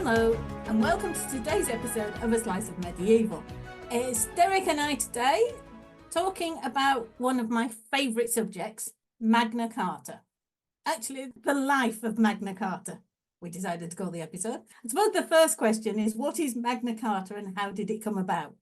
Hello, and welcome to today's episode of A Slice of Medieval. It's Derek and I today talking about one of my favourite subjects, Magna Carta. Actually, the life of Magna Carta, we decided to call the episode. I suppose the first question is, what is Magna Carta and how did it come about?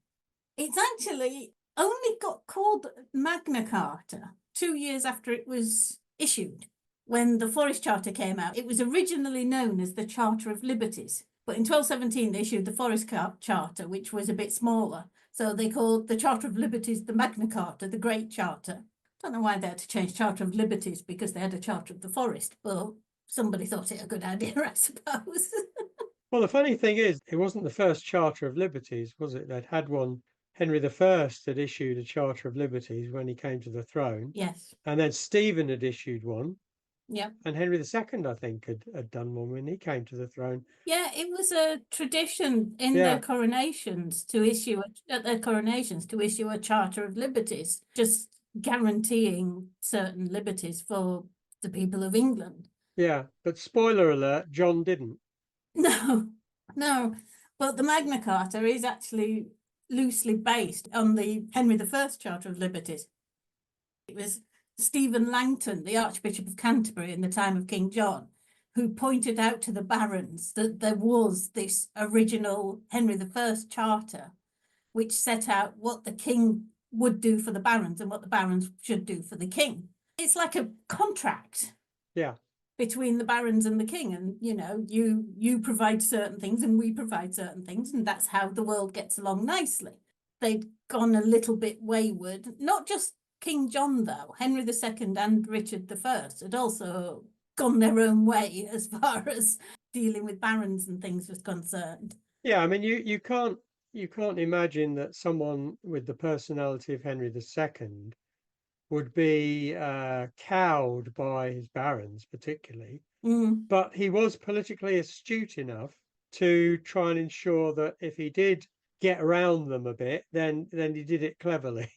It's actually only got called Magna Carta 2 years after it was issued. When the Forest Charter came out, it was originally known as the Charter of Liberties. But in 1217, they issued the Forest Charter, which was a bit smaller. So they called the Charter of Liberties the Magna Carta, the Great Charter. Don't know why they had to change Charter of Liberties, because they had a Charter of the Forest. But somebody thought it a good idea, I suppose. Well, the funny thing is, it wasn't the first Charter of Liberties, was it? They'd had one. Henry I had issued a Charter of Liberties when he came to the throne. Yes. And then Stephen had issued one. Yeah. And Henry II, I think, had done one when he came to the throne. Yeah, it was a tradition in their coronations to issue a Charter of Liberties, just guaranteeing certain liberties for the people of England. Yeah, but spoiler alert, John didn't. No. But the Magna Carta is actually loosely based on the Henry I Charter of Liberties. It was Stephen Langton, the Archbishop of Canterbury in the time of King John, who pointed out to the barons that there was this original Henry I Charter, which set out what the king would do for the barons and what the barons should do for the king. It's like a contract. Yeah. Between the barons and the king, and you provide certain things and we provide certain things, and that's how the world gets along nicely. They'd gone a little bit wayward, not just King John though. Henry II and Richard I had also gone their own way as far as dealing with barons and things was concerned. Yeah, I mean, you can't imagine that someone with the personality of Henry II would be cowed by his barons, particularly. But he was politically astute enough to try and ensure that if he did get around them a bit, then he did it cleverly.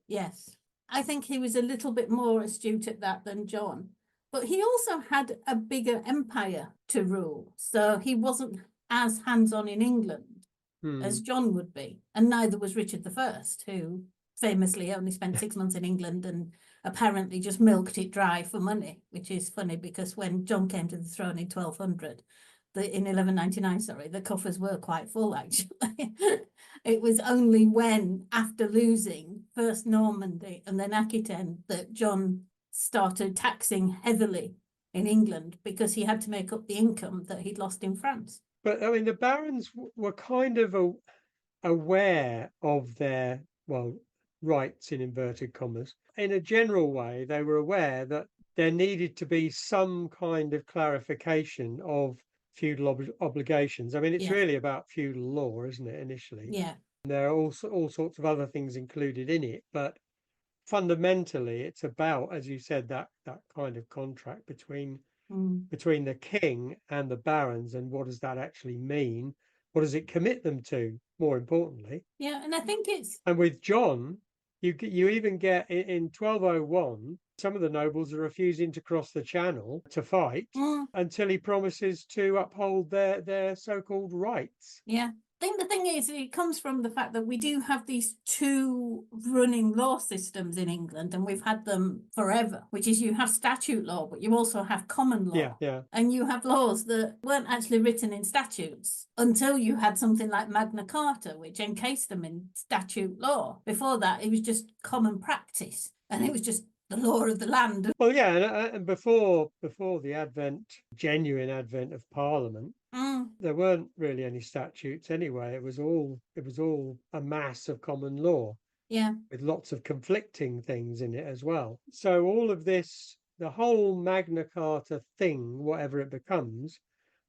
Yes, I think he was a little bit more astute at that than John. But he also had a bigger empire to rule, so he wasn't as hands-on in England as John would be. And neither was Richard I, who famously only spent 6 months in England and apparently just milked it dry for money, which is funny because when John came to the throne in 1199, the coffers were quite full, actually. It was only when, after losing first Normandy and then Aquitaine, that John started taxing heavily in England because he had to make up the income that he'd lost in France. But I mean, the barons were kind of aware of their, rights in inverted commas. In a general way, they were aware that there needed to be some kind of clarification of feudal obligations. I mean, it's really about feudal law, isn't it, initially? Yeah. And there are all sorts of other things included in it, but fundamentally it's about, as you said, that kind of contract between the king and the barons, and what does that actually mean? What does it commit them to, more importantly? Yeah, and I think and with John, you even get in 1201, some of the nobles are refusing to cross the channel to fight until he promises to uphold their so-called rights. Yeah. I think the thing is, it comes from the fact that we do have these two running law systems in England, and we've had them forever, which is you have statute law, but you also have common law. Yeah. And you have laws that weren't actually written in statutes until you had something like Magna Carta, which encased them in statute law. Before that, it was just common practice, and it was just the law of the land. Well, yeah, and before the genuine advent of Parliament, there weren't really any statutes anyway. It was all a mass of common law. Yeah. With lots of conflicting things in it as well. So all of this the whole Magna Carta thing, whatever it becomes,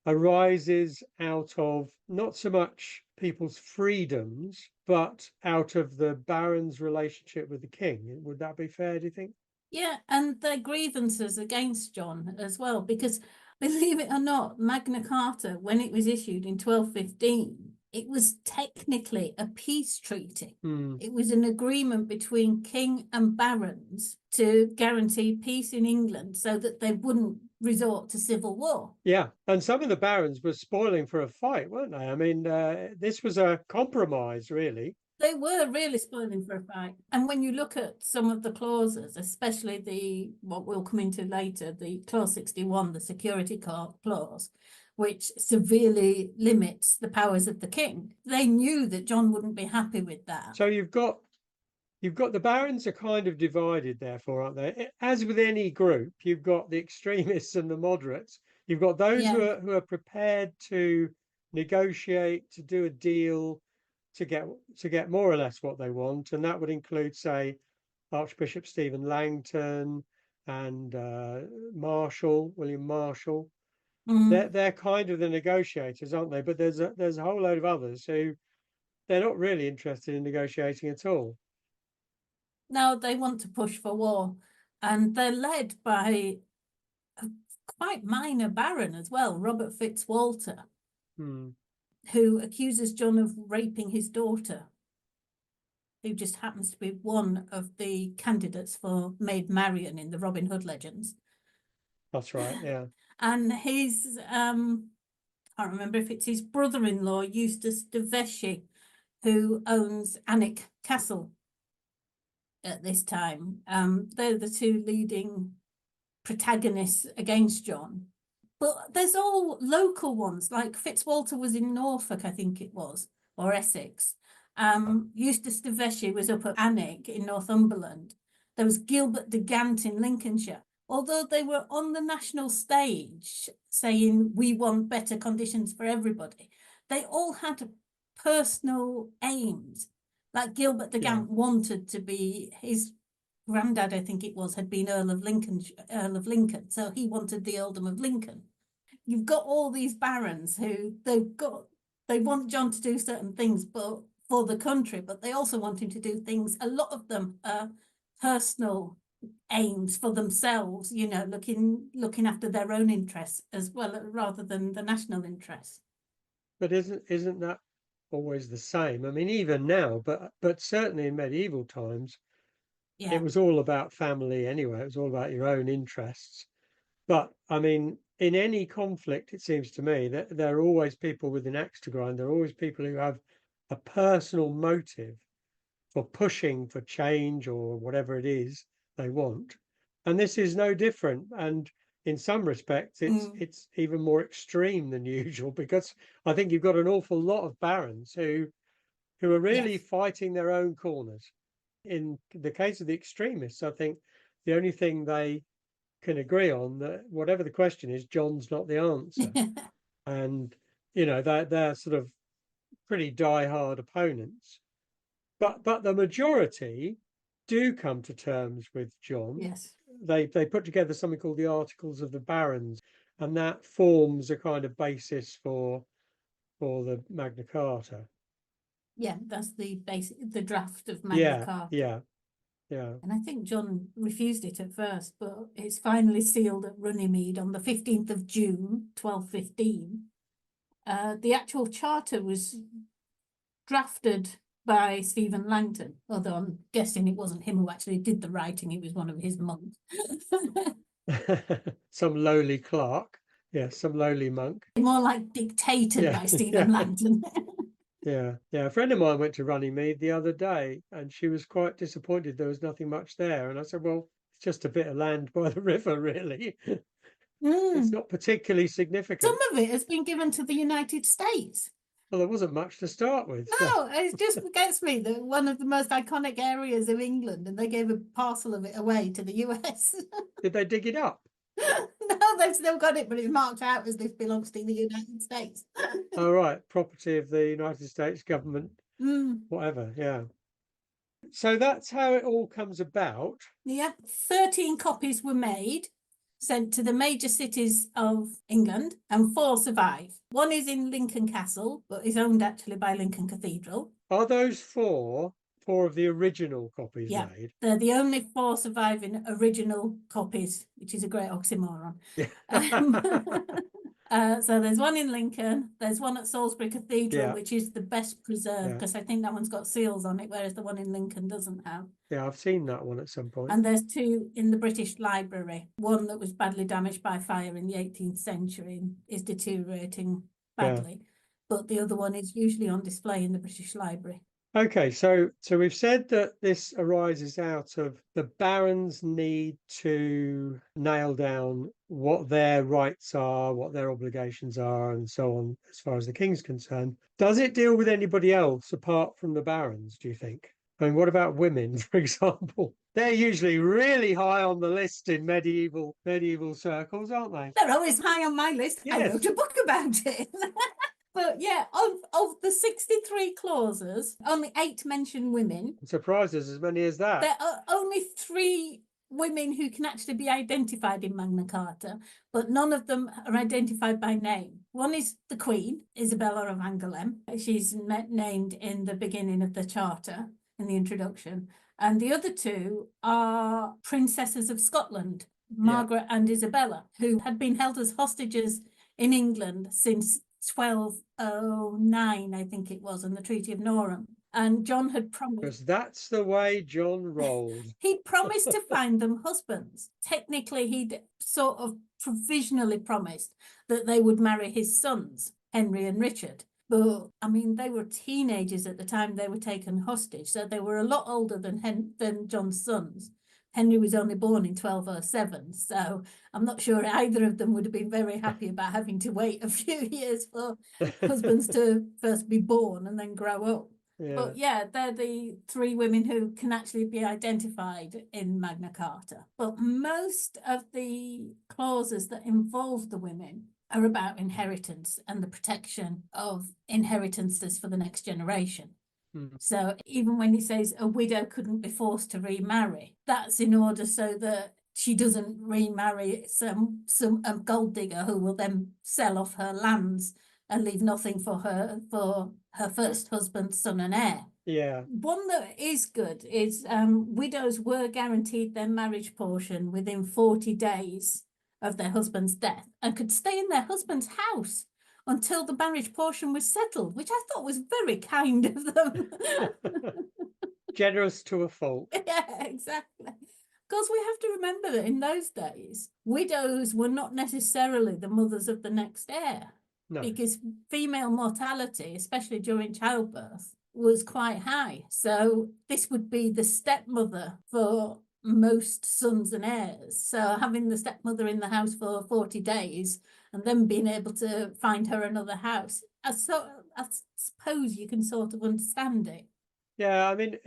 arises out of not so much people's freedoms, but out of the baron's relationship with the king. Would that be fair, do you think? Yeah, and their grievances against John as well, because believe it or not, Magna Carta, when it was issued in 1215, it was technically a peace treaty. It was an agreement between king and barons to guarantee peace in England so that they wouldn't resort to civil war. Yeah, and some of the barons were spoiling for a fight, weren't they? I mean, this was a compromise, really. They were really spoiling for a fight. And when you look at some of the clauses, especially what we'll come into later, the clause 61, the security clause, which severely limits the powers of the king, they knew that John wouldn't be happy with that. So you've got the barons are kind of divided, therefore, aren't they? As with any group, you've got the extremists and the moderates. You've got those who are prepared to negotiate, to do a deal, to get more or less what they want, and that would include, say, Archbishop Stephen Langton and William Marshall. They're kind of the negotiators, aren't they? But there's a whole load of others who they're not really interested in negotiating at all. No, they want to push for war, and they're led by a quite minor baron as well, Robert Fitzwalter, who accuses John of raping his daughter, who just happens to be one of the candidates for Maid Marian in the Robin Hood legends. That's right, yeah. And his, I can't remember if it's his brother-in-law, Eustace de Vesci, who owns Alnwick Castle at this time. They're the two leading protagonists against John. But there's all local ones, like Fitzwalter was in Norfolk, I think it was, or Essex. Eustace de Vesci was up at Alnwick in Northumberland. There was Gilbert de Gant in Lincolnshire. Although they were on the national stage saying we want better conditions for everybody, they all had personal aims. Like Gilbert de Gant wanted to be, his granddad, I think it was, had been Earl of Lincoln, so he wanted the earldom of Lincoln. You've got all these barons who they want John to do certain things, but for the country, but they also want him to do things. A lot of them are personal aims for themselves, you know, looking after their own interests as well, rather than the national interests. But isn't that always the same? I mean, even now, but certainly in medieval times, it was all about family anyway. It was all about your own interests. But I mean, in any conflict, it seems to me that there are always people with an axe to grind. There are always people who have a personal motive for pushing for change or whatever it is they want. And this is no different. And in some respects, it's even more extreme than usual, because I think you've got an awful lot of barons who are really fighting their own corners. In the case of the extremists, I think the only thing they can agree on, that whatever the question is, John's not the answer. And, you know, they're sort of pretty die-hard opponents. But the majority do come to terms with John. Yes. They put together something called the Articles of the Barons, and that forms a kind of basis for the Magna Carta. Yeah, that's the draft of Magna Carta. Yeah. And I think John refused it at first, but it's finally sealed at Runnymede on the 15th of June, 1215. The actual charter was drafted by Stephen Langton, although I'm guessing it wasn't him who actually did the writing, it was one of his monks. Some lowly clerk. Yes, some lowly monk. More like dictated by Stephen Langton. Yeah. A friend of mine went to Runnymede the other day, and she was quite disappointed there was nothing much there. And I said, well, it's just a bit of land by the river, really. It's not particularly significant. Some of it has been given to the United States. Well, there wasn't much to start with. No, it just gets me that one of the most iconic areas of England, and they gave a parcel of it away to the US. Did they dig it up? No, they've still got it, but it's marked out as this belongs to the United States. Oh, right. Property of the United States government, whatever, yeah. So that's how it all comes about. Yeah, 13 copies were made, sent to the major cities of England, and 4 survive. One is in Lincoln Castle, but is owned actually by Lincoln Cathedral. Are those four of the original copies Yeah, made? they're the only 4 surviving original copies, which is a great oxymoron. So there's one in Lincoln, there's one at Salisbury Cathedral, Yeah. which is the best preserved, Yeah. because I think that one's got seals on it, whereas the one in Lincoln doesn't have. Yeah, I've seen that one at some point. And there's 2 in the British Library. One that was badly damaged by fire in the 18th century and is deteriorating badly. But the other one is usually on display in the British Library. Okay, so we've said that this arises out of the barons need to nail down what their rights are, what their obligations are, and so on, as far as the king's concerned. Does it deal with anybody else apart from the barons, do you think? I mean, what about women, for example? They're usually really high on the list in medieval circles, aren't they? They're always high on my list. I Yes. wrote a book about it. But yeah, of the 63 clauses, only 8 mention women. I'm surprised there's as many as that. There are only 3 women who can actually be identified in Magna Carta, but none of them are identified by name. One is the Queen, Isabella of Angoulême. She's named in the beginning of the Charter, in the introduction. And the other 2 are princesses of Scotland, Margaret and Isabella, who had been held as hostages in England since 1209, I think it was, in the Treaty of Norham. And John had promised. Because that's the way John rolled. He promised to find them husbands. Technically, he'd sort of provisionally promised that they would marry his sons, Henry and Richard. But, I mean, they were teenagers at the time they were taken hostage, so they were a lot older than John's sons. Henry was only born in 1207, so I'm not sure either of them would have been very happy about having to wait a few years for husbands to first be born and then grow up. Yeah. But yeah, they're the 3 women who can actually be identified in Magna Carta. But most of the clauses that involve the women are about inheritance and the protection of inheritances for the next generation. So even when he says a widow couldn't be forced to remarry, that's in order so that she doesn't remarry some gold digger who will then sell off her lands and leave nothing for her first husband's son and heir. Yeah. One that is good is widows were guaranteed their marriage portion within 40 days of their husband's death and could stay in their husband's house until the marriage portion was settled, which I thought was very kind of them. Generous to a fault. Yeah, exactly. Because we have to remember that in those days, widows were not necessarily the mothers of the next heir. No. Because female mortality, especially during childbirth, was quite high. So this would be the stepmother for most sons and heirs. So having the stepmother in the house for 40 days and then being able to find her another house, I suppose you can sort of understand it. Yeah, I mean,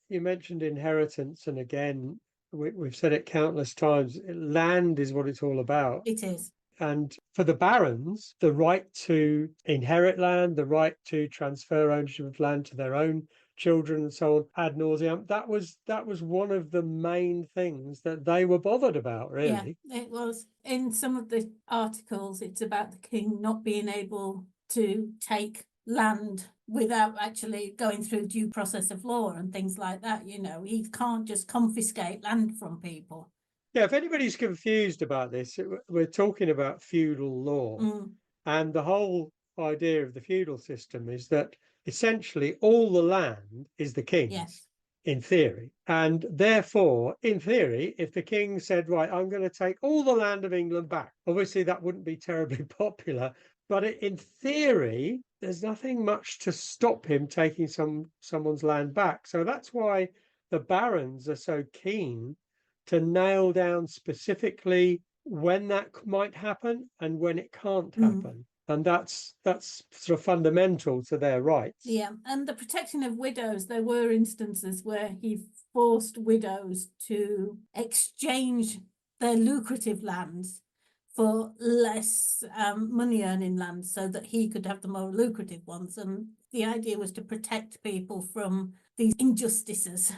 you mentioned inheritance, and again, we've said it countless times, land is what it's all about. It is. And for the barons, the right to inherit land, the right to transfer ownership of land to their own children and so on, ad nauseam, that was one of the main things that they were bothered about, really. Yeah, it was. In some of the articles, it's about the king not being able to take land without actually going through due process of law and things like that. You know, he can't just confiscate land from people. Yeah, if anybody's confused about this, we're talking about feudal law. And the whole idea of the feudal system is that essentially all the land is the king's. Yes. In theory. And therefore, in theory, if the king said, right, I'm going to take all the land of England back, obviously that wouldn't be terribly popular. But in theory, there's nothing much to stop him taking someone's land back. So that's why the barons are so keen to nail down specifically when that might happen and when it can't happen. And that's sort of fundamental to their rights. Yeah, and the protection of widows, there were instances where he forced widows to exchange their lucrative lands for less money-earning lands so that he could have the more lucrative ones. And the idea was to protect people from these injustices.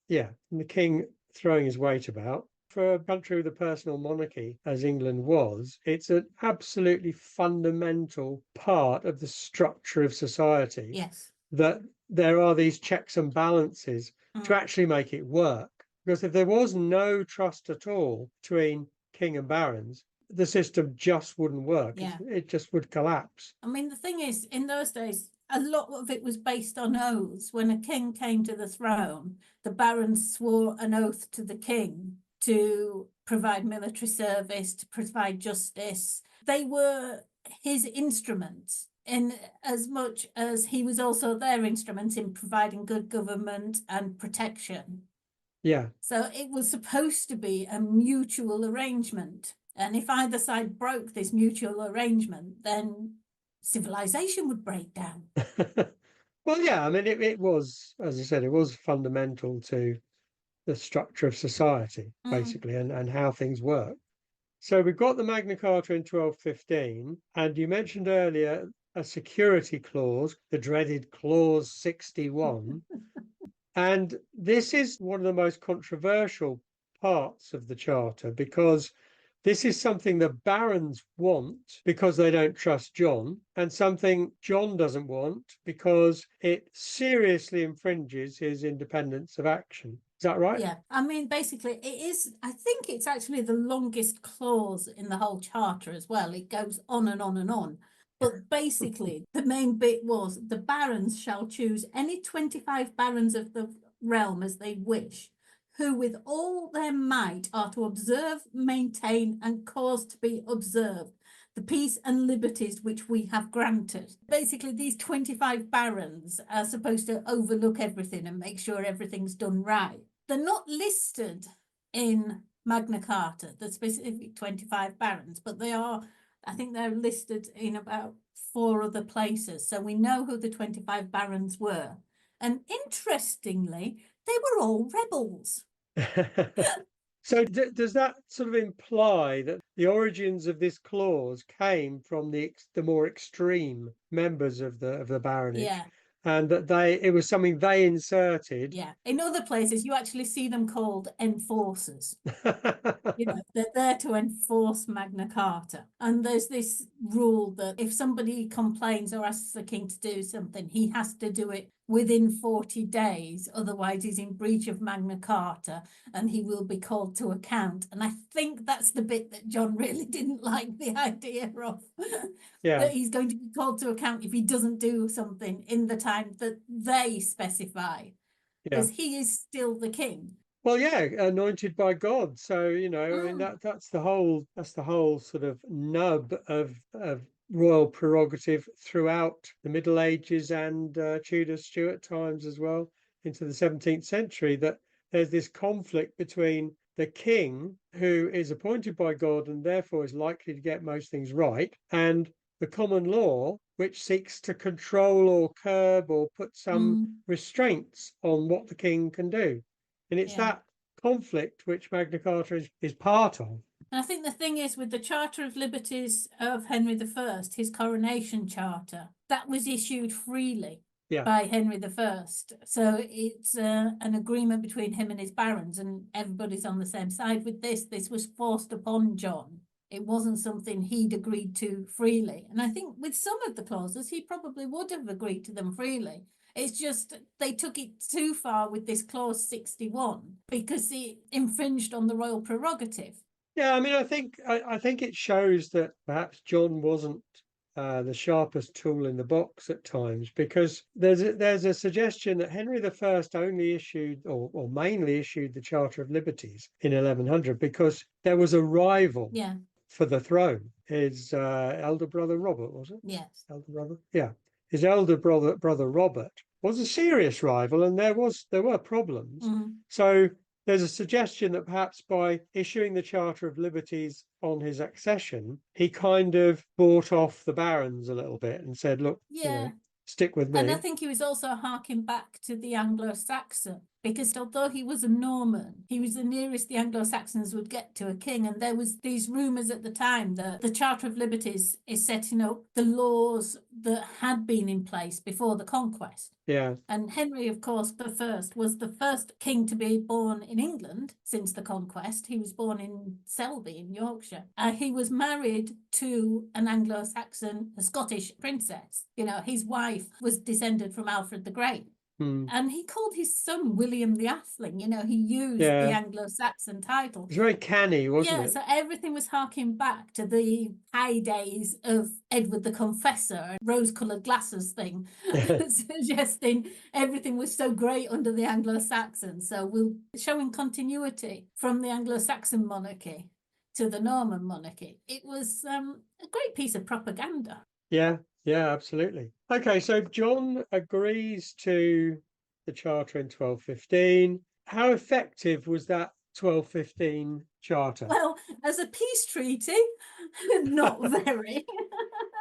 Yeah, and the king throwing his weight about. for a country with a personal monarchy, as England was, it's an absolutely fundamental part of the structure of society Yes. that there are these checks and balances to Mm. actually make it work. Because if there was no trust at all between king and barons, the system just wouldn't work. Yeah. It just would collapse. I mean, the thing is, in those days, a lot of it was based on oaths. When a king came to the throne, the barons swore an oath to the king to provide military service, to provide justice. They were his instruments in as much as he was also their instrument in providing good government and protection. Yeah. So it was supposed to be a mutual arrangement. And if either side broke this mutual arrangement, then civilization would break down. Well, yeah, I mean, it was, as I said, it was fundamental to the structure of society, basically, and how things work. So we've got the Magna Carta in 1215, and you mentioned earlier a security clause, the dreaded Clause 61. And this is one of the most controversial parts of the Charter because this is something the barons want because they don't trust John, and something John doesn't want because it seriously infringes his independence of action. Is that right? Yeah, I mean, basically, it is, I think it's actually the longest clause in the whole charter as well. It goes on and on and on. But basically, the main bit was the barons shall choose any 25 barons of the realm as they wish, who with all their might are to observe, maintain, and cause to be observed the peace and liberties which we have granted. Basically, these 25 barons are supposed to overlook everything and make sure everything's done right. They're not listed in Magna Carta, the specific 25 barons, but they are, I think they're listed in about 4 other places. So we know who the 25 barons were. And interestingly, they were all rebels. So does that sort of imply that the origins of this clause came from the more extreme members of the baronage? Yeah. And that it was something they inserted. Yeah. In other places, you actually see them called enforcers. You know, they're there to enforce Magna Carta. And there's this rule that if somebody complains or asks the king to do something, he has to do it within 40 days. Otherwise, he's in breach of Magna Carta and he will be called to account. And I think that's the bit that John really didn't like the idea of. Yeah. That he's going to be called to account if he doesn't do something in the time that they specify. Because he is still the king. Well, yeah, anointed by God. So, you know, I mean, that's the whole sort of nub of royal prerogative throughout the Middle Ages and Tudor Stuart times as well into the 17th century, that there's this conflict between the king, who is appointed by God and therefore is likely to get most things right, and the common law, which seeks to control or curb or put some restraints on what the king can do. And it's that conflict which Magna Carta is part of. And I think the thing is, with the Charter of Liberties of Henry I, his coronation charter, that was issued freely by Henry I. So it's an agreement between him and his barons, and everybody's on the same side with this. This was forced upon John. It wasn't something he'd agreed to freely. And I think with some of the clauses, he probably would have agreed to them freely. It's just they took it too far with this clause 61 because it infringed on the royal prerogative. Yeah, I mean, I think it shows that perhaps John wasn't the sharpest tool in the box at times, because there's a suggestion that Henry I only issued or mainly issued the Charter of Liberties in 1100 because there was a rival for the throne. His elder brother Robert, was it? Yes. Elder brother? Yeah. His elder brother Robert was a serious rival, and there were problems. So there's a suggestion that perhaps by issuing the Charter of Liberties on his accession, he kind of bought off the barons a little bit and said, look, you know, stick with me. And I think he was also harking back to the Anglo-Saxon because although he was a Norman, he was the nearest the Anglo-Saxons would get to a king. And there was these rumours at the time that the Charter of Liberties is setting up the laws that had been in place before the conquest. Yeah. And Henry, of course, the first was the first king to be born in England since the conquest. He was born in Selby in Yorkshire. He was married to an Anglo-Saxon, a Scottish princess. You know, his wife was descended from Alfred the Great. And he called his son William the Atheling. You know, he used the Anglo-Saxon title. It's very canny, wasn't it? Yeah, so everything was harking back to the high days of Edward the Confessor and rose-coloured glasses thing, suggesting everything was so great under the Anglo-Saxons. So we're showing continuity from the Anglo-Saxon monarchy to the Norman monarchy. It was a great piece of propaganda. Yeah, absolutely. Okay, so John agrees to the charter in 1215. How effective was that 1215 charter? Well, as a peace treaty, not very.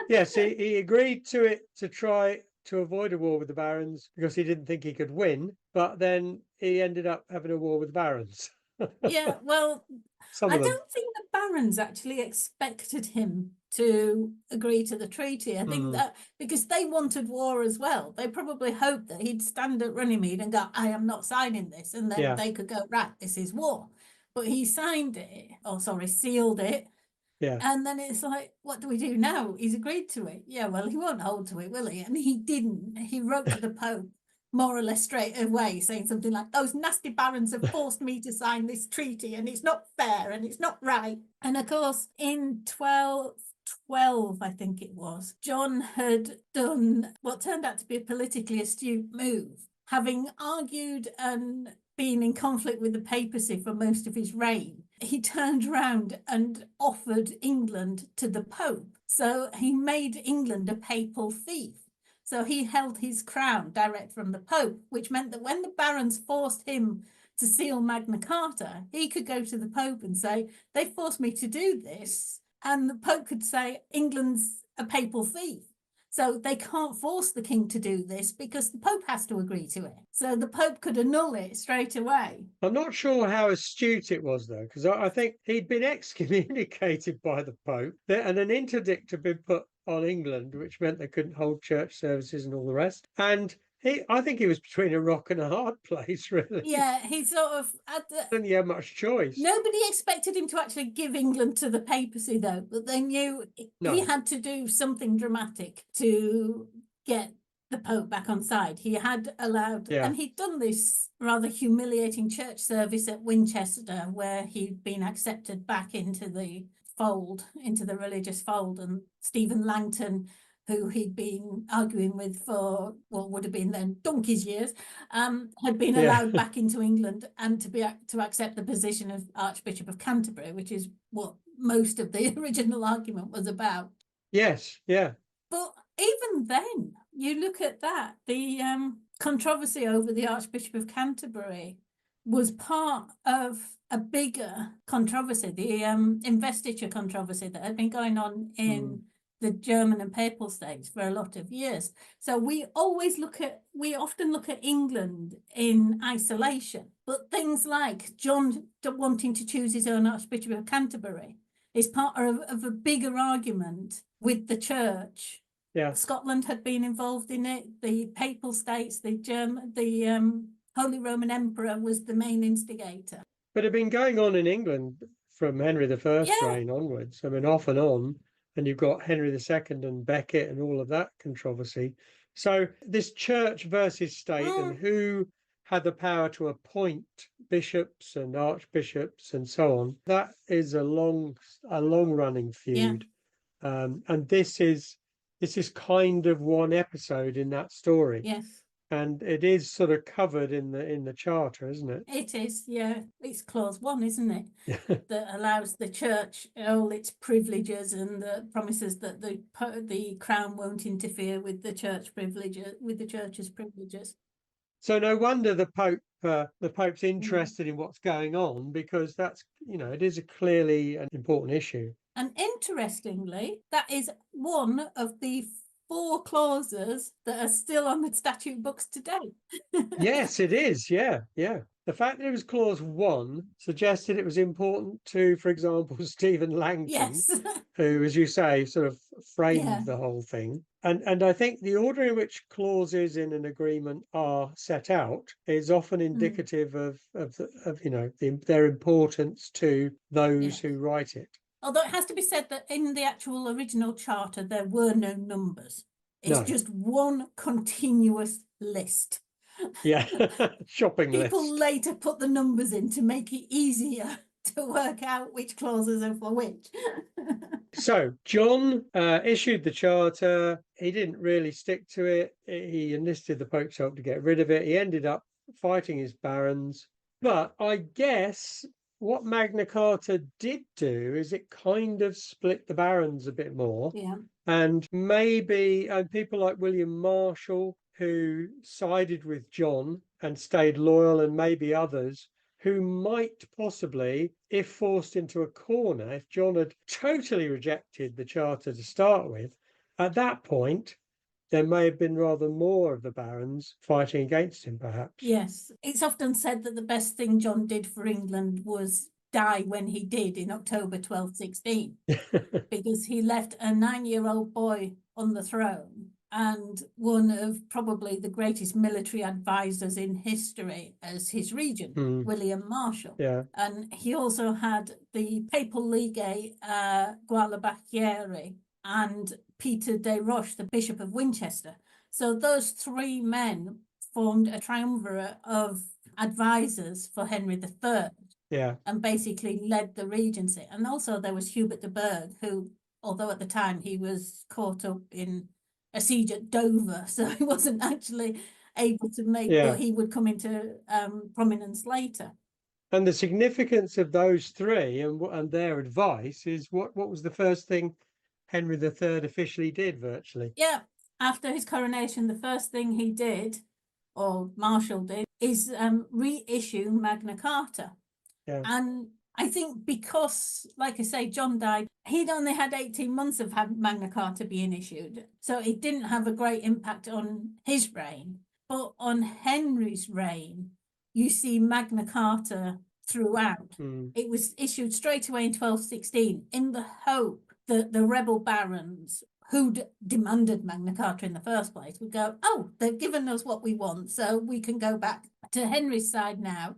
Yes, he agreed to it to try to avoid a war with the barons because he didn't think he could win, but then he ended up having a war with the barons. Yeah, well, I don't think the barons actually expected him to agree to the treaty. I think that because they wanted war as well, they probably hoped that he'd stand at Runnymede and go, I am not signing this. And then they could go, right, this is war. But he signed it, sealed it. Yeah. And then it's like, what do we do now? He's agreed to it. Yeah, well, he won't hold to it, will he? And he didn't. He wrote to the Pope more or less straight away, saying something like, those nasty barons have forced me to sign this treaty and it's not fair and it's not right. And of course, in 1212, I think it was, John had done what turned out to be a politically astute move, having argued and been in conflict with the papacy for most of his reign. He turned around and offered England to the Pope. So he made England a papal fief. So he held his crown direct from the Pope, which meant that when the barons forced him to seal Magna Carta, he could go to the Pope and say, they forced me to do this. And the Pope could say, England's a papal fief. So they can't force the king to do this because the Pope has to agree to it. So the Pope could annul it straight away. I'm not sure how astute it was, though, because I think he'd been excommunicated by the Pope and an interdict had been put on England, which meant they couldn't hold church services and all the rest. And I think he was between a rock and a hard place, really. Yeah, he sort of... I don't think he had much choice. Nobody expected him to actually give England to the papacy, though, but they knew he had to do something dramatic to get the Pope back on side. He had allowed, and he'd done this rather humiliating church service at Winchester, where he'd been accepted back into the fold, into the religious fold, and Stephen Langton, who he'd been arguing with for what would have been then donkey's years, had been allowed back into England and to accept the position of Archbishop of Canterbury, which is what most of the original argument was about. Yes, yeah. But even then, you look at that, the controversy over the Archbishop of Canterbury was part of a bigger controversy, the investiture controversy that had been going on in the German and Papal states for a lot of years. So we often look at England in isolation, but things like John wanting to choose his own Archbishop of Canterbury is part of a bigger argument with the church. Yeah. Scotland had been involved in it. The Papal states, the Holy Roman Emperor was the main instigator. But it had been going on in England from Henry I's reign onwards. I mean, off and on. And you've got Henry II and Becket and all of that controversy. So this church versus state and who had the power to appoint bishops and archbishops and so on, that is a long running feud. Yeah. And this is kind of one episode in that story. Yes. And it is sort of covered in the charter, isn't it? It is, yeah. It's clause 1, isn't it? That allows the church all its privileges and promises that the crown won't interfere with the church privileges, with the church's privileges. So no wonder the Pope's interested in what's going on, because that's, it is clearly an important issue. And interestingly, that is one of the 4 clauses that are still on the statute books today. Yes, it is. Yeah, yeah. The fact that it was clause 1 suggested it was important to, for example, Stephen Langton, Yes. who, as you say, sort of framed Yeah. the whole thing. And I think the order in which clauses in an agreement are set out is often indicative of their importance to those who write it. Although it has to be said that in the actual original charter, there were no numbers. It's just one continuous list. Yeah, shopping list. People later put the numbers in to make it easier to work out which clauses are for which. So John issued the charter. He didn't really stick to it. He enlisted the Pope's help to get rid of it. He ended up fighting his barons. But I guess what Magna Carta did do is it kind of split the barons a bit more. Yeah. And maybe people like William Marshall, who sided with John and stayed loyal, and maybe others who might possibly, if forced into a corner, if John had totally rejected the charter to start with, at that point, there may have been rather more of the barons fighting against him, perhaps. Yes, it's often said that the best thing John did for England was die when he did in October 1216, because he left a 9-year-old boy on the throne and one of probably the greatest military advisors in history as his regent, William Marshall. Yeah. And he also had the papal legate Gualabacchieri and Peter de Roche, the Bishop of Winchester. So those 3 men formed a triumvirate of advisors for Henry III. Yeah. And basically led the regency. And also there was Hubert de Burgh, who, although at the time he was caught up in a siege at Dover, so he wasn't actually able to make, but he would come into prominence later. And the significance of those 3 and their advice is what was the first thing Henry III officially did, virtually? Yeah, after his coronation, the first thing he did, or Marshall did, is reissue Magna Carta. Yeah. And I think because, like I say, John died, he'd only had 18 months of Magna Carta being issued. So it didn't have a great impact on his reign. But on Henry's reign, you see Magna Carta throughout. It was issued straight away in 1216 in the hope that the rebel barons who'd demanded Magna Carta in the first place would go, oh, they've given us what we want, so we can go back to Henry's side now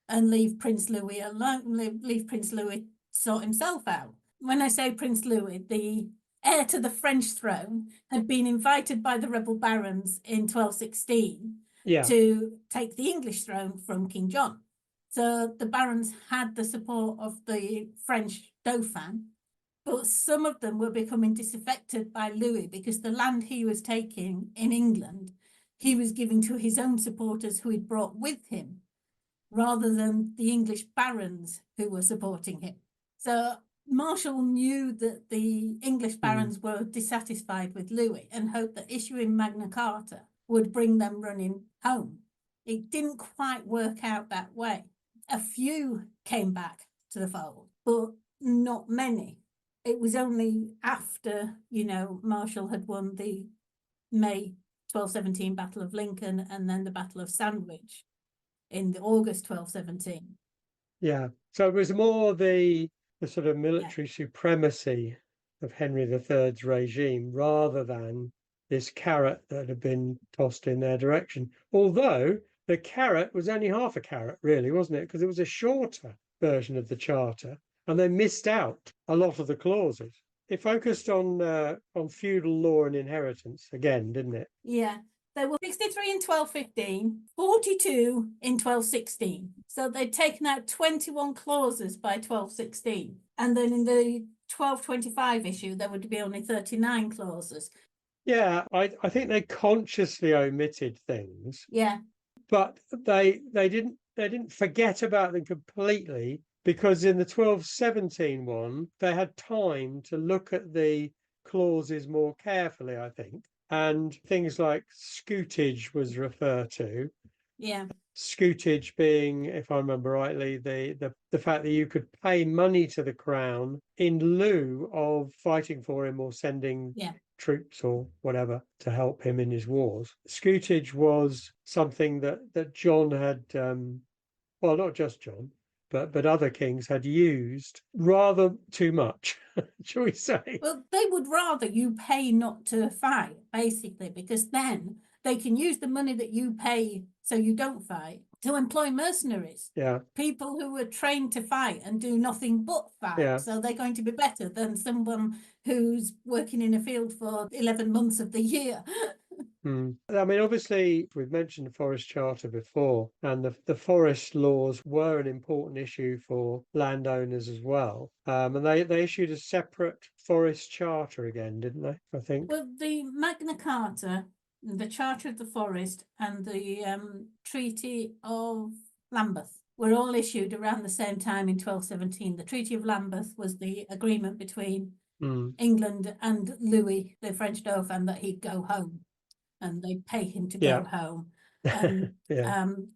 and leave Prince Louis alone, leave Prince Louis sort himself out. When I say Prince Louis, the heir to the French throne had been invited by the rebel barons in 1216 to take the English throne from King John. So the barons had the support of the French Dauphin, but some of them were becoming disaffected by Louis because the land he was taking in England, he was giving to his own supporters who he'd brought with him, rather than the English barons who were supporting him. So Marshall knew that the English barons were dissatisfied with Louis and hoped that issuing Magna Carta would bring them running home. It didn't quite work out that way. A few came back to the fold, but not many. It was only after, Marshall had won the May 1217 Battle of Lincoln and then the Battle of Sandwich in the August 1217. Yeah. So it was more the sort of military supremacy of Henry III's regime rather than this carrot that had been tossed in their direction. Although the carrot was only half a carrot, really, wasn't it? Because it was a shorter version of the charter and they missed out a lot of the clauses. It focused on feudal law and inheritance again, didn't it? Yeah. There were 63 in 1215, 42 in 1216. So they'd taken out 21 clauses by 1216. And then in the 1225 issue, there would be only 39 clauses. Yeah, I think they consciously omitted things. Yeah. But they didn't forget about them completely, because in the 1217 one, they had time to look at the clauses more carefully, I think. And things like scutage was referred to. Yeah. Scutage being, if I remember rightly, the fact that you could pay money to the crown in lieu of fighting for him or sending troops or whatever to help him in his wars. Scutage was something that John had, well, not just John, but other kings had used rather too much, shall we say? Well, they would rather you pay not to fight, basically, because then they can use the money that you pay so you don't fight to employ mercenaries. Yeah. People who are trained to fight and do nothing but fight. Yeah. So they're going to be better than someone who's working in a field for 11 months of the year. I mean, obviously, we've mentioned the Forest Charter before, and the forest laws were an important issue for landowners as well. And they issued a separate Forest Charter again, didn't they? I think. Well, the Magna Carta, the Charter of the Forest, and the Treaty of Lambeth were all issued around the same time in 1217. The Treaty of Lambeth was the agreement between England and Louis, the French Dauphin, that he'd go home. And they'd pay him to go home. And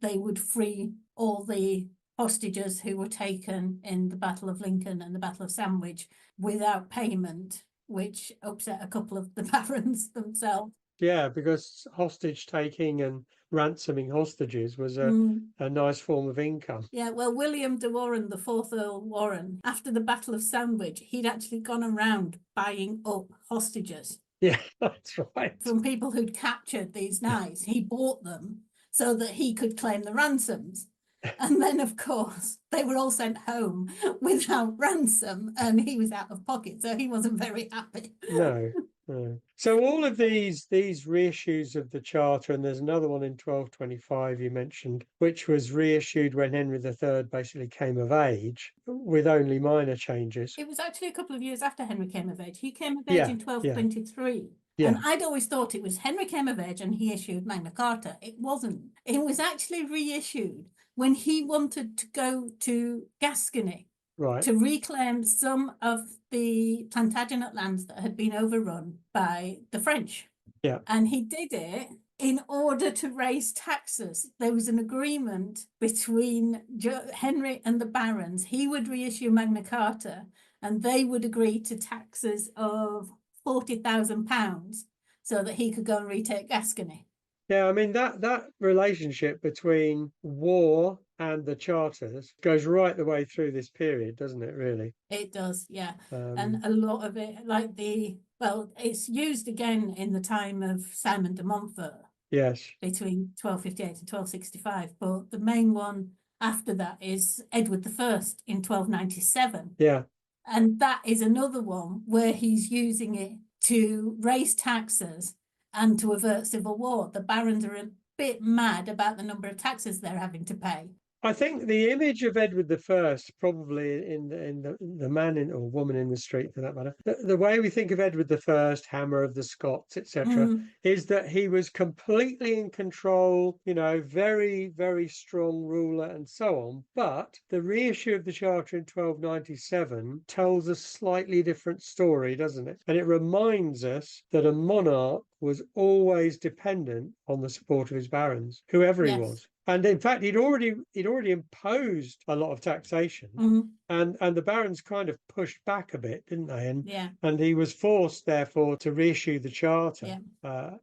they would free all the hostages who were taken in the Battle of Lincoln and the Battle of Sandwich without payment, which upset a couple of the barons themselves. Yeah, because hostage taking and ransoming hostages was a nice form of income. Yeah, well, William de Warenne, the fourth Earl Warenne, after the Battle of Sandwich, he'd actually gone around buying up hostages. Yeah, that's right. From people who'd captured these knights. He bought them so that he could claim the ransoms. And then, of course, they were all sent home without ransom, and he was out of pocket, so he wasn't very happy. No. So all of these reissues of the Charter, and there's another one in 1225 you mentioned, which was reissued when Henry III basically came of age, with only minor changes. It was actually a couple of years after Henry came of age. He came of age in 1223. Yeah. And I'd always thought it was Henry came of age and he issued Magna Carta. It wasn't. It was actually reissued when he wanted to go to Gascony. Right. To reclaim some of the Plantagenet lands that had been overrun by the French. Yeah. And he did it in order to raise taxes. There was an agreement between Henry and the barons. He would reissue Magna Carta and they would agree to taxes of £40,000 so that he could go and retake Gascony. Yeah, I mean, that relationship between war and the charters goes right the way through this period, doesn't it, really? It does, yeah. And a lot of it, like it's used again in the time of Simon de Montfort. Yes. Between 1258 and 1265. But the main one after that is Edward I in 1297. Yeah. And that is another one where he's using it to raise taxes and to avert civil war. The barons are a bit mad about the number of taxes they're having to pay. I think the image of Edward I, probably in the man or woman in the street, for that matter, the way we think of Edward I, Hammer of the Scots, etc., is that he was completely in control, very, very strong ruler and so on. But the reissue of the Charter in 1297 tells a slightly different story, doesn't it? And it reminds us that a monarch was always dependent on the support of his barons, whoever he was. And in fact, he'd already imposed a lot of taxation, and the barons kind of pushed back a bit, didn't they? And he was forced, therefore, to reissue the charter.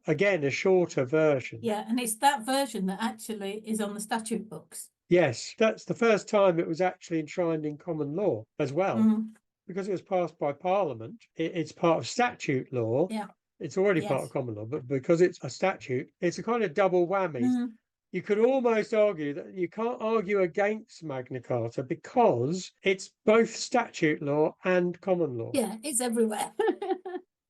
Again, a shorter version. Yeah, and it's that version that actually is on the statute books. Yes, that's the first time it was actually enshrined in common law as well, because it was passed by Parliament. It's part of statute law. Yeah. It's already part of common law, but because it's a statute, it's a kind of double whammy. You could almost argue that you can't argue against Magna Carta because it's both statute law and common law. Yeah, it's everywhere.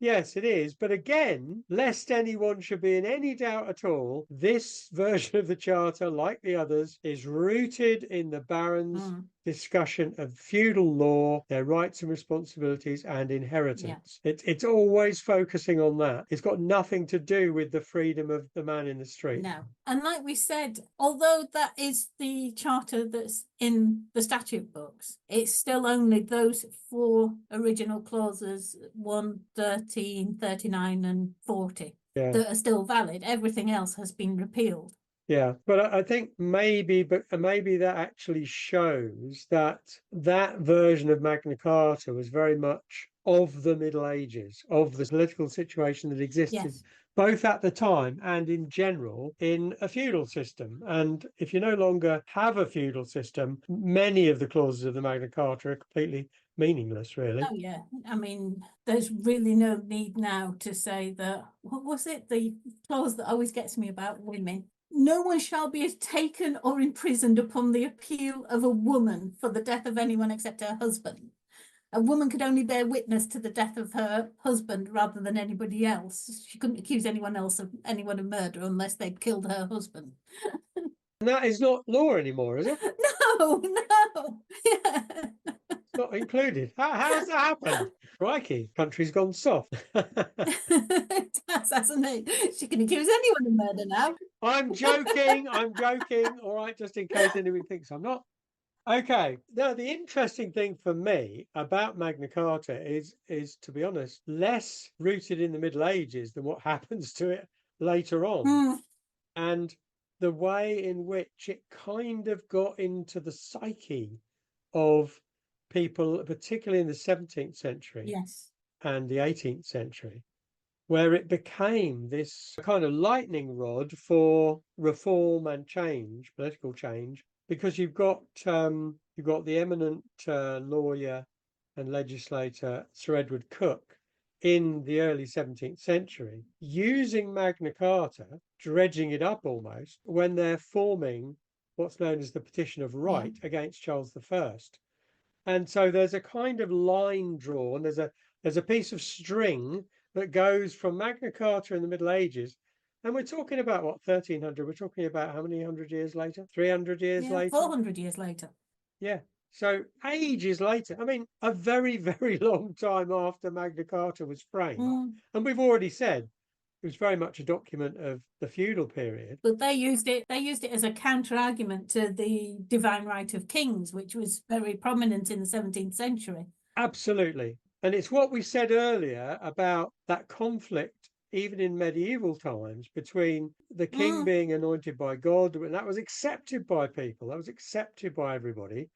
Yes, it is. But again, lest anyone should be in any doubt at all, this version of the Charter, like the others, is rooted in the barons' discussion of feudal law, their rights and responsibilities, and inheritance. It's always focusing on that. It's got nothing to do with the freedom of the man in the street. No. And like we said, although that is the charter that's in the statute books, it's still only those 4 original clauses, 1, 13, 39 and 40, that are still valid. Everything else has been repealed. Yeah, but I think maybe that actually shows that version of Magna Carta was very much of the Middle Ages, of the political situation that existed Yes. both at the time and in general in a feudal system. And if you no longer have a feudal system, many of the clauses of the Magna Carta are completely meaningless, really. Oh, yeah. I mean, there's really no need now to say that, what was it? The clause that always gets me about women. No one shall be taken or imprisoned upon the appeal of a woman for the death of anyone except her husband. A woman could only bear witness to the death of her husband rather than anybody else. She couldn't accuse anyone of murder unless they'd killed her husband. And that is not law anymore, is it? No, no. Yeah. It's not included. How's that happened? Crikey, country's gone soft. It has, hasn't it? She can accuse anyone of murder now. I'm joking. I'm joking. All right, just in case anybody thinks I'm not. Okay. Now, the interesting thing for me about Magna Carta is, to be honest, less rooted in the Middle Ages than what happens to it later on. Mm, And the way in which it kind of got into the psyche of people, particularly in the 17th century yes. and the 18th century, where it became this kind of lightning rod for reform and change, political change, because you've got the eminent lawyer and legislator Sir Edward Coke in the early 17th century using Magna Carta, dredging it up almost, when they're forming what's known as the Petition of Right against Charles I. And so there's a kind of line drawn, there's a piece of string that goes from Magna Carta in the Middle Ages. And we're talking about what, 1300? We're talking about how many hundred years later? 300 years later? 400 years later. Yeah. So ages later, I mean, a very, very long time after Magna Carta was framed. Mm. And we've already said it was very much a document of the feudal period. But they used it as a counter argument to the divine right of kings, which was very prominent in the 17th century. Absolutely. And it's what we said earlier about that conflict, even in medieval times, between the king being anointed by God, and that was accepted by people, that was accepted by everybody.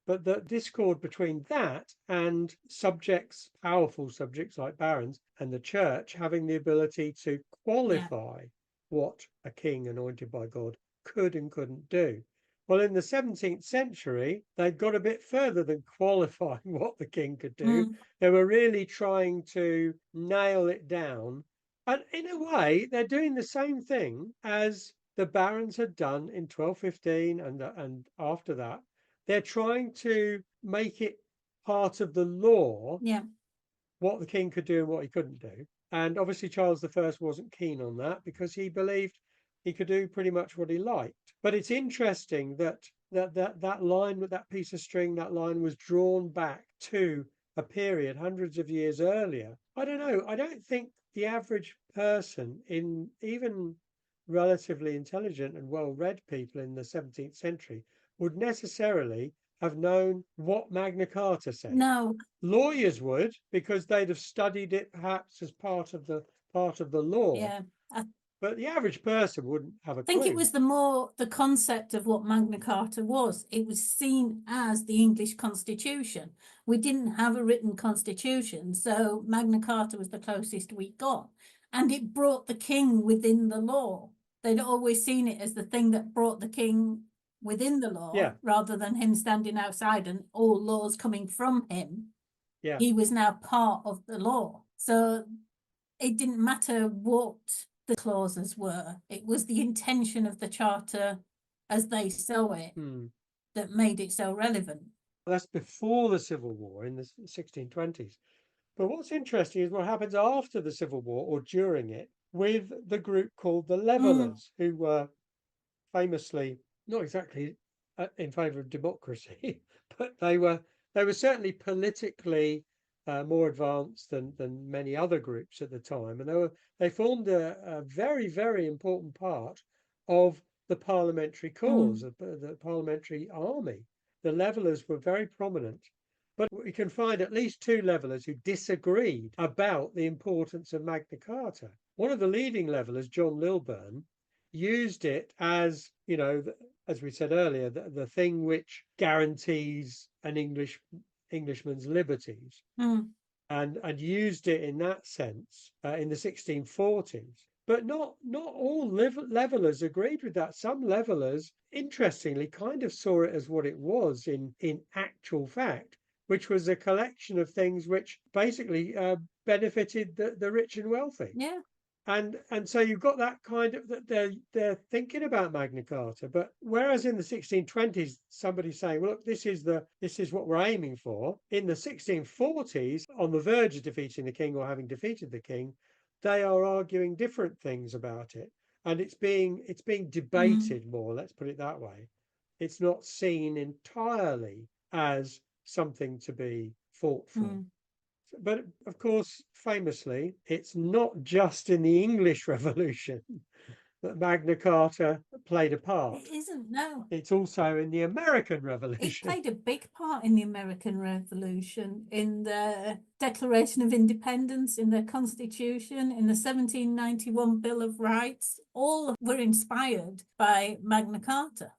But the discord between that and subjects, powerful subjects like barons, and the church having the ability to qualify what a king anointed by God could and couldn't do. Well, in the 17th century, they'd got a bit further than qualifying what the king could do. They were really trying to nail it down. And in a way, they're doing the same thing as the barons had done in 1215 and after that. They're trying to make it part of the law, what the king could do and what he couldn't do. And obviously Charles I wasn't keen on that because he believed he could do pretty much what he liked. But it's interesting that line with that piece of string, that line was drawn back to a period hundreds of years earlier. I don't know. I don't think the average person, in even relatively intelligent and well-read people in the 17th century, would necessarily have known what Magna Carta said. No. Lawyers would, because they'd have studied it perhaps as part of the law. Yeah. But the average person wouldn't have a clue. I think it was the concept of what Magna Carta was. It was seen as the English constitution. We didn't have a written constitution, so Magna Carta was the closest we got. And it brought the king within the law. They'd always seen it as the thing that brought the king within the law, rather than him standing outside and all laws coming from him. He was now part of the law. So it didn't matter what the clauses were. It was the intention of the charter as they saw it that made it so relevant. That's before the Civil War in the 1620s. But what's interesting is what happens after the Civil War or during it with the group called the Levellers, who were famously not exactly in favour of democracy, but they were certainly politically more advanced than many other groups at the time, and they formed a very, very important part of the parliamentary cause, the parliamentary army. The Levellers were very prominent, but we can find at least two Levellers who disagreed about the importance of Magna Carta. One of the leading Levellers, John Lilburne, used it as, as we said earlier, the thing which guarantees an Englishman's liberties. and used it in that sense in the 1640s. But not all levelers agreed with that. Some levelers, interestingly, kind of saw it as what it was in actual fact, which was a collection of things which basically benefited the rich and wealthy. Yeah. And so you've got that kind of that they're thinking about Magna Carta, but whereas in the 1620s somebody's saying, well, look, this is what we're aiming for. In the 1640s, on the verge of defeating the king or having defeated the king, they are arguing different things about it, and it's being debated more. Let's put it that way. It's not seen entirely as something to be fought for. But of course, famously, it's not just in the English Revolution that Magna Carta played a part. It isn't, no. It's also in the American It Revolution. played a big part in the American Revolution, in the Declaration of Independence, in the Constitution, in the 1791 Bill of Rights. All were inspired by Magna Carta.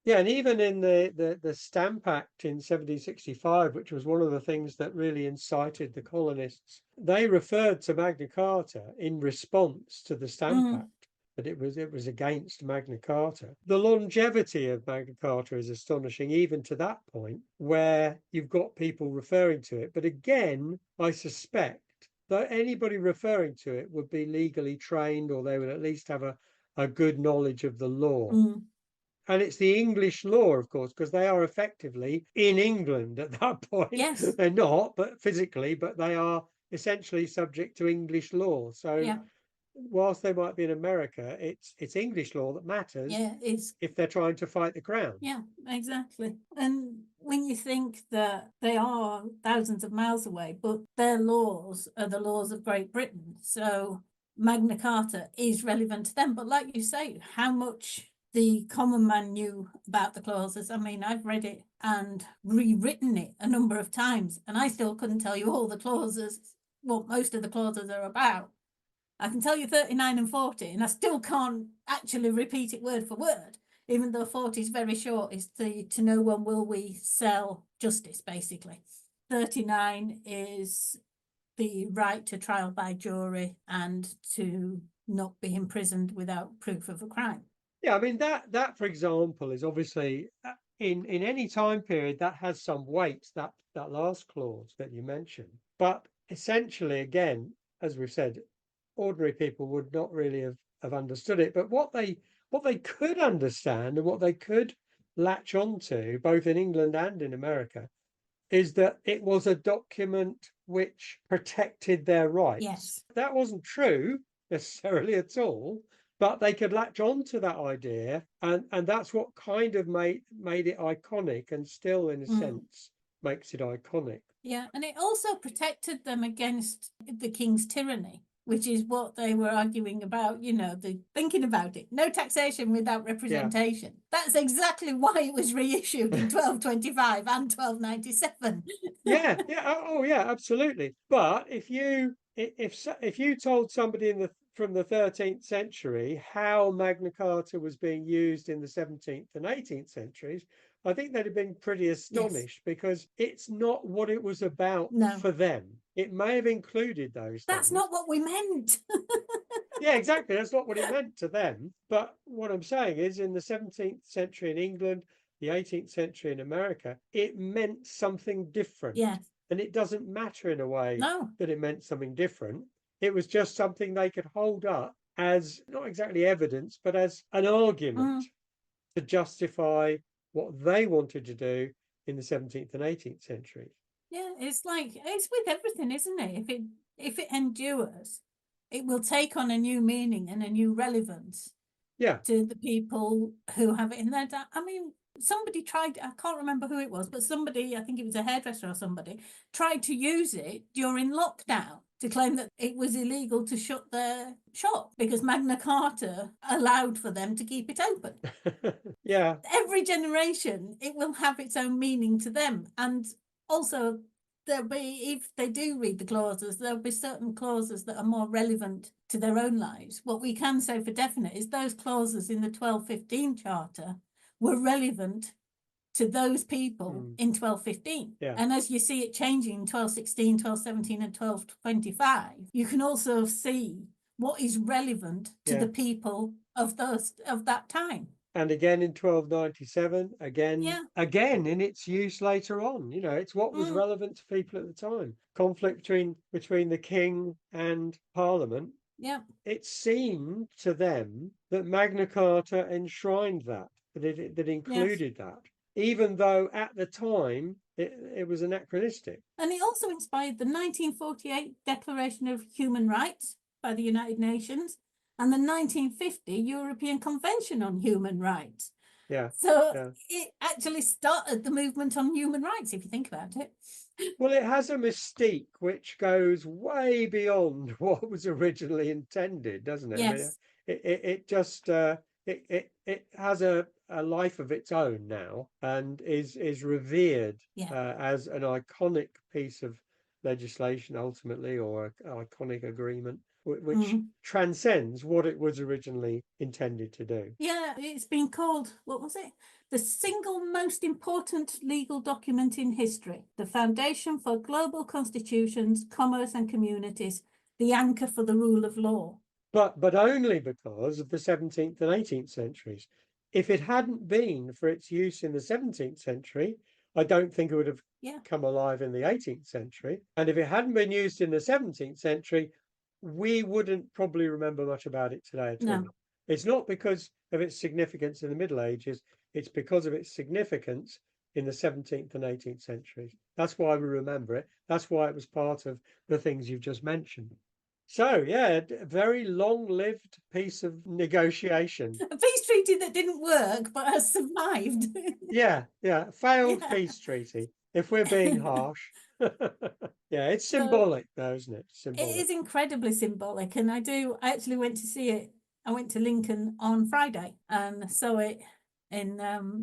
Yeah, and even in the Stamp Act in 1765, which was one of the things that really incited the colonists, they referred to Magna Carta in response to the Stamp Act, that it was against Magna Carta. The longevity of Magna Carta is astonishing, even to that point, where you've got people referring to it. But again, I suspect that anybody referring to it would be legally trained, or they would at least have a good knowledge of the law. And it's the English law, of course, because they are effectively in England at that point. Yes. They're not, but physically, but they are essentially subject to English law. So whilst they might be in America, it's English law that matters. Yeah, if they're trying to fight the crown. Yeah, exactly. And when you think that they are thousands of miles away, but their laws are the laws of Great Britain, so Magna Carta is relevant to them. But like you say, how much the common man knew about the clauses. I mean, I've read it and rewritten it a number of times, and I still couldn't tell you all the clauses, what most of the clauses are about. I can tell you 39 and 40, and I still can't actually repeat it word for word, even though 40 is very short. It's to no one will we sell justice, basically. 39 is the right to trial by jury and to not be imprisoned without proof of a crime. Yeah, I mean, that for example, is obviously in any time period that has some weight, that last clause that you mentioned. But essentially, again, as we've said, ordinary people would not really have understood it. But what they could understand and what they could latch onto, both in England and in America, is that it was a document which protected their rights. Yes. That wasn't true necessarily at all, but they could latch on to that idea, and that's what kind of made it iconic, and still in a sense makes it iconic. Yeah, and it also protected them against the king's tyranny, which is what they were arguing about, the thinking about it. No taxation without representation. Yeah. That's exactly why it was reissued in 1225 and 1297. Yeah. Oh, yeah, absolutely. But if you told somebody from the 13th century how Magna Carta was being used in the 17th and 18th centuries, I think they'd have been pretty astonished, because it's not what it was about for them. It may have included those That's things. not what we meant. Yeah, exactly. That's not what it meant to them. But what I'm saying is, in the 17th century in England, the 18th century in America, it meant something different. Yes. And it doesn't matter in a way that it meant something different. It was just something they could hold up as not exactly evidence, but as an argument to justify what they wanted to do in the 17th and 18th centuries. Yeah, it's with everything, isn't it? If it endures, it will take on a new meaning and a new relevance to the people who have it in their I mean, somebody tried, I can't remember who it was, but somebody, I think it was a hairdresser or somebody, tried to use it during lockdown to claim that it was illegal to shut their shop because Magna Carta allowed for them to keep it open. Yeah. Every generation, it will have its own meaning to them. And also, there'll be, if they do read the clauses, there'll be certain clauses that are more relevant to their own lives. What we can say for definite is those clauses in the 1215 Charter were relevant to those people in 1215. Yeah. And as you see it changing in 1216, 1217 and 1225, you can also see what is relevant to Yeah. the people of that time. And again in 1297, Yeah. again in its use later on. You know, it's what was relevant to people at the time. Conflict between the king and Parliament. Yeah. It seemed to them that Magna Carta enshrined that it included that, even though at the time it was anachronistic. And it also inspired the 1948 Declaration of Human Rights by the United Nations and the 1950 European Convention on Human Rights. Yeah. So it actually started the movement on human rights, if you think about it. Well, it has a mystique which goes way beyond what was originally intended, doesn't it? Yes. I mean, it just it has a life of its own now and is revered as an iconic piece of legislation ultimately, or an iconic agreement which transcends what it was originally intended to do. Yeah, it's been called, what was it? The single most important legal document in history, the foundation for global constitutions, commerce and communities, the anchor for the rule of law. But only because of the 17th and 18th centuries. If it hadn't been for its use in the 17th century, I don't think it would have come alive in the 18th century. And if it hadn't been used in the 17th century, we wouldn't probably remember much about it today at all. It's not because of its significance in the Middle Ages, it's because of its significance in the 17th and 18th centuries. That's why we remember it. That's why it was part of the things you've just mentioned. So, yeah, a very long-lived piece of negotiation. A peace treaty that didn't work, but has survived. Failed peace treaty, if we're being harsh. Yeah, it's symbolic though, isn't it? Symbolic. It is incredibly symbolic, and I actually went to see it. I went to Lincoln on Friday and saw it in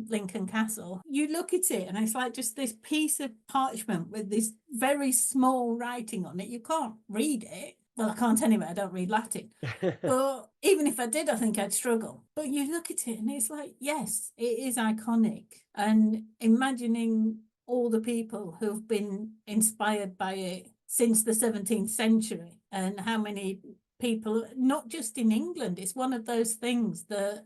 Lincoln Castle. You look at it and it's like just this piece of parchment with this very small writing on it. You can't read it. Well, I can't anyway, I don't read Latin. But even if I did, I think I'd struggle. But you look at it and it's like, yes, it is iconic. And imagining all the people who've been inspired by it since the 17th century, and how many people, not just in England, it's one of those things that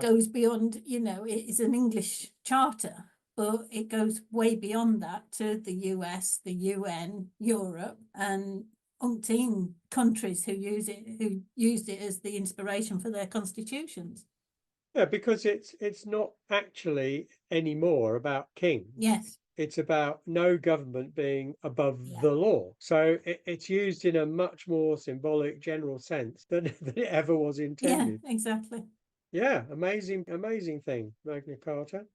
goes beyond, you know, it is an English charter, but it goes way beyond that to the US, the UN, Europe, and umpteen countries who used it as the inspiration for their constitutions. Yeah, because it's not actually anymore about kings. Yes. It's about no government being above the law. So it's used in a much more symbolic, general sense than it ever was intended. Yeah, exactly. Yeah, amazing thing, Magna Carta.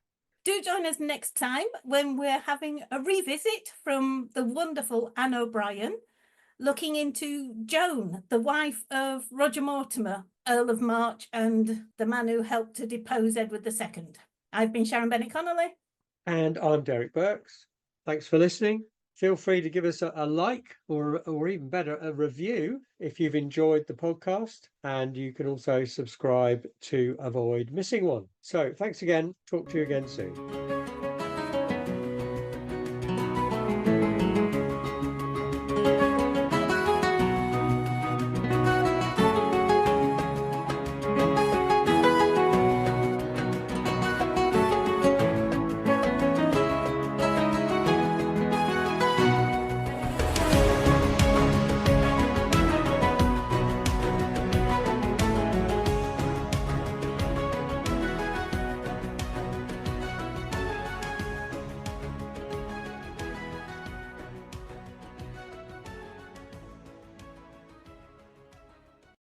Do join us next time when we're having a revisit from the wonderful Anne O'Brien, looking into Joan, the wife of Roger Mortimer, Earl of March, and the man who helped to depose Edward II. I've been Sharon Bennett Connolly. And I'm Derek Birks. Thanks for listening. Feel free to give us a like or even better, a review if you've enjoyed the podcast. And you can also subscribe to avoid missing one. So thanks again. Talk to you again soon.